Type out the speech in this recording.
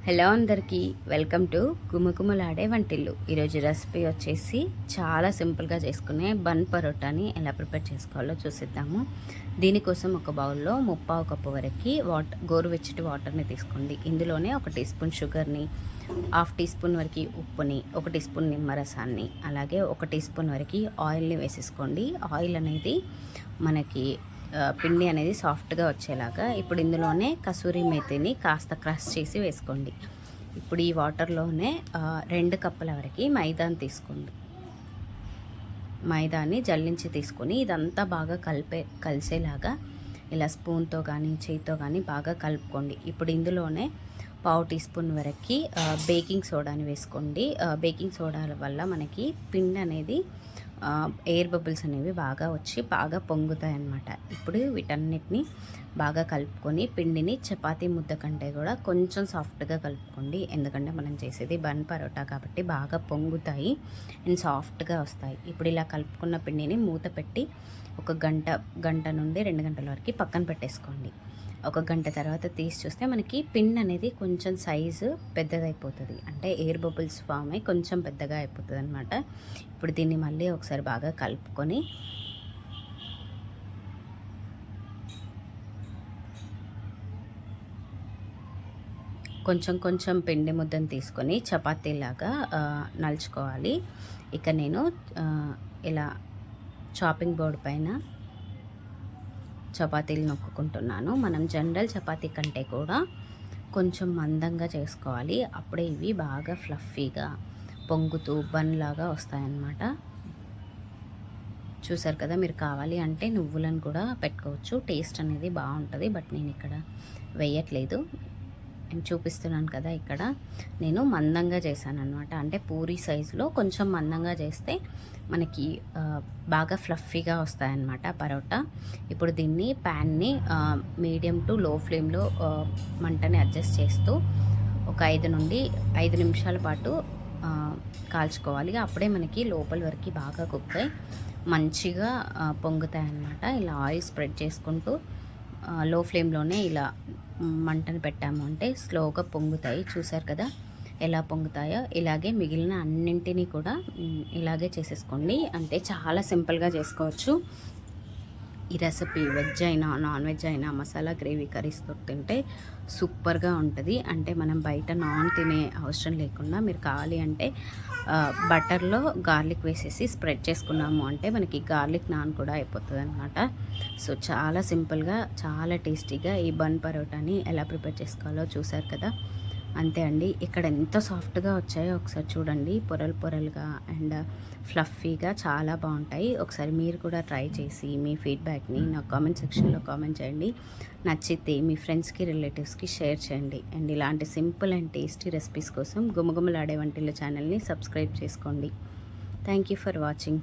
Hello అందరికీ welcome to గుమగుమలాడే వంటిల్లు. ఈరోజు రెసిపీ వచ్చేసి చాలా సింపుల్గా చేసుకునే బన్ పరోటాని ఎలా ప్రిపేర్ చేసుకోవాలో చూసిద్దాము. దీనికోసం ఒక బౌల్లో 3/4 కప్పు వరకు గోరువెచ్చటి వాటర్ని తీసుకోండి. ఇందులోనే 1 టీ స్పూన్ షుగర్ని, 1/2 టీ స్పూన్ వరకు ఉప్పుని, 1 టీ స్పూన్ నిమ్మరసాన్ని, అలాగే 1 టీ స్పూన్ వరకు ఆయిల్ని వేసేసుకోండి. ఆయిల్ అనేది మనకి పిండి అనేది సాఫ్ట్గా వచ్చేలాగా. ఇప్పుడు ఇందులోనే కసూరి మేతిని కాస్త క్రష్ చేసి వేసుకోండి. ఇప్పుడు ఈ వాటర్లోనే 2 కప్పుల వరకు మైదాని తీసుకోండి. మైదాని జల్లించి తీసుకొని ఇదంతా బాగా కలిసేలాగా ఇలా స్పూన్తో కానీ చేతితో కానీ బాగా కలుపుకోండి. ఇప్పుడు ఇందులోనే 1/2 టీ స్పూన్ వరకు బేకింగ్ సోడాని వేసుకోండి. బేకింగ్ సోడా వల్ల మనకి పిండి అనేది ఎయిర్ బబుల్స్ అనేవి బాగా వచ్చి బాగా పొంగుతాయి అన్నమాట. ఇప్పుడు వీటన్నిటిని బాగా కలుపుకొని పిండిని చపాతీ ముద్ద కంటే కూడా కొంచెం సాఫ్ట్గా కలుపుకోండి. ఎందుకంటే మనం చేసేది బన్ పరోటా కాబట్టి బాగా పొంగుతాయి అండ్ సాఫ్ట్గా వస్తాయి. ఇప్పుడు ఇలా కలుపుకున్న పిండిని మూత పెట్టి ఒక గంట నుండి 2 గంటల వరకు పక్కన పెట్టేసుకోండి. ఒక గంట తర్వాత తీసి చూస్తే మనకి పిండి అనేది కొంచెం సైజు పెద్దదైపోతుంది. అంటే ఎయిర్ బబుల్స్ ఫామ్ అయ్యి కొంచెం పెద్దగా అయిపోతుంది అనమాట. ఇప్పుడు దీన్ని మళ్ళీ ఒకసారి బాగా కలుపుకొని కొంచెం పిండి ముద్దను తీసుకొని చపాతీలాగా నలుచుకోవాలి. ఇక నేను ఇలా చాపింగ్ బోర్డు పైన చపాతీలు నొక్కుంటున్నాను. మనం జనరల్ చపాతీ కంటే కూడా కొంచెం మందంగా చేసుకోవాలి. అప్పుడే ఇవి బాగా ఫ్లఫీగా పొంగుతూ బన్లాగా వస్తాయన్నమాట. చూసారు కదా, మీరు కావాలి అంటే నువ్వులను కూడా పెట్టుకోవచ్చు. టేస్ట్ అనేది బాగుంటుంది. బట్ నేను ఇక్కడ వేయట్లేదు. నేను చూపిస్తున్నాను కదా, ఇక్కడ నేను మందంగా చేశాను అనమాట. అంటే పూరీ సైజులో కొంచెం మందంగా చేస్తే మనకి బాగా ఫ్లఫీగా వస్తాయన్నమాట పరోటా. ఇప్పుడు దీన్ని ప్యాన్ని మీడియం టు లో ఫ్లేమ్లో మంటని అడ్జస్ట్ చేస్తూ ఒక 5 నిమిషాల పాటు కాల్చుకోవాలి. అప్పుడే మనకి లోపల వరకు బాగా కుక్ అయ్యి మంచిగా పొంగుతాయి అన్నమాట. ఇలా ఆయిల్ స్ప్రెడ్ చేసుకుంటూ లో ఫ్లేమ్లోనే ఇలా మంటను పెట్టాము అంటే స్లోగా పొంగుతాయి. చూసారు కదా ఎలా పొంగుతాయో. ఇలాగే మిగిలిన అన్నింటినీ కూడా ఇలాగే చేసేసుకోండి. అంటే చాలా సింపుల్గా చేసుకోవచ్చు ఈ రెసిపీ. వెజ్ అయినా నాన్ వెజ్ అయినా మసాలా గ్రేవీ కర్రీస్తో తింటే సూపర్గా ఉంటుంది. అంటే మనం బయట నాన్ తినే అవసరం లేకుండా మీరు కావాలి అంటే బటర్లో గార్లిక్ వేసేసి స్ప్రెడ్ చేసుకున్నాము అంటే మనకి గార్లిక్ నాన్ కూడా అయిపోతుంది అనమాట. సో చాలా సింపుల్గా చాలా టేస్టీగా ఈ బన్ పరోటాని ఎలా ప్రిపేర్ చేసుకోవాలో చూసారు కదా. అంతే అండి. ఇక్కడ ఎంత సాఫ్ట్గా వచ్చాయో ఒకసారి చూడండి. పొరలుగా అండ్ ఫ్లఫీగా చాలా బాగుంటాయి. ఒకసారి మీరు కూడా ట్రై చేసి మీ ఫీడ్బ్యాక్ని నా కామెంట్ సెక్షన్లో కామెంట్ చేయండి. నచ్చితే మీ ఫ్రెండ్స్కి రిలేటివ్స్కి షేర్ చేయండి. అండ్ ఇలాంటి సింపుల్ అండ్ టేస్టీ రెసిపీస్ కోసం గుమగుమలాడే వంటిల్లు ఛానల్ని సబ్స్క్రైబ్ చేసుకోండి. Thank you for watching.